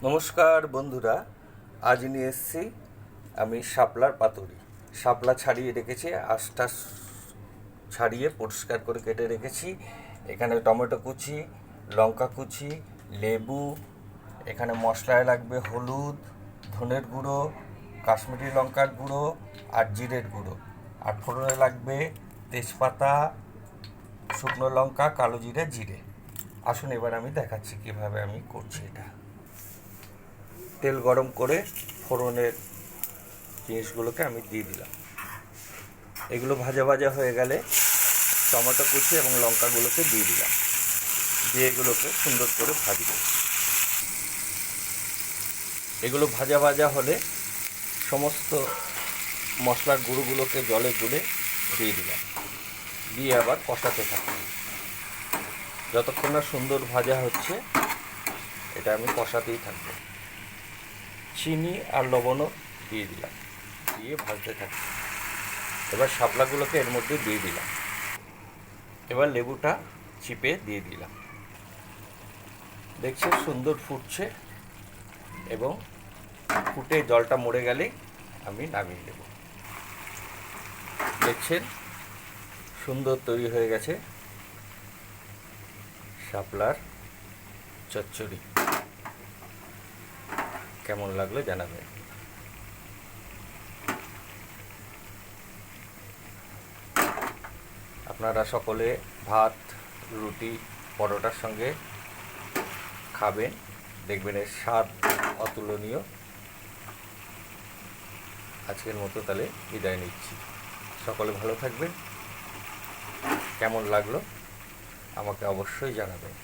নমস্কার বন্ধুরা, আজ নিয়ে এসেছি আমি শাপলার পাতুরি। শাপলা ছাড়িয়ে রেখেছি, আঁশটা ছাড়িয়ে পরিষ্কার করে কেটে রেখেছি। এখানে টমেটো কুচি, লঙ্কা কুচি, লেবু, এখানে মশলায় লাগবে হলুদ, ধনের গুঁড়ো, কাশ্মীরি লঙ্কার গুঁড়ো আর জিরের গুঁড়ো। আর ফোড়নে লাগবে তেজপাতা, শুকনো লঙ্কা, কালো জিরে, জিরে। আসুন এবার আমি দেখাচ্ছি কীভাবে আমি করছি এটা। তেল গরম করে ফোড়নের জিনিসগুলোকে আমি দিয়ে দিলাম। এগুলো ভাজা ভাজা হয়ে গেলে টমেটো কুচি এবং লঙ্কাগুলোকে দিয়ে দিলাম, দিয়ে এগুলোকে সুন্দর করে ভাজব। এগুলো ভাজা ভাজা হলে সমস্ত মশলার গুঁড়োগুলোকে জলে গুলে দিয়ে দিলাম, দিয়ে আবার কষাতে থাকলাম যতক্ষণ না সুন্দর ভাজা হচ্ছে। এটা আমি কষাতেই থাকবো। চিনি আর লবণও দিয়ে দিলাম, দিয়ে ভাজতে থাকবো। এবার শাপলাগুলোকে এর মধ্যে দিয়ে দিলাম। এবার লেবুটা চিপে দিয়ে দিলাম। দেখছেন সুন্দর ফুটছে, এবং ফুটে জলটা মরে গেলেই আমি নামিয়ে দেব। দেখছেন সুন্দর তৈরি হয়ে গেছে শাপলার চচ্চড়ি। কেমন লাগলো জানাবেন। আপনারা সকলে ভাত, রুটি, পরোটার সঙ্গে খাবেন, দেখবেন এর স্বাদ অতুলনীয়। আজকের মতো তাহলে বিদায় নিচ্ছি। সকলে ভালো থাকবেন। কেমন লাগলো আমাকে অবশ্যই জানাবেন।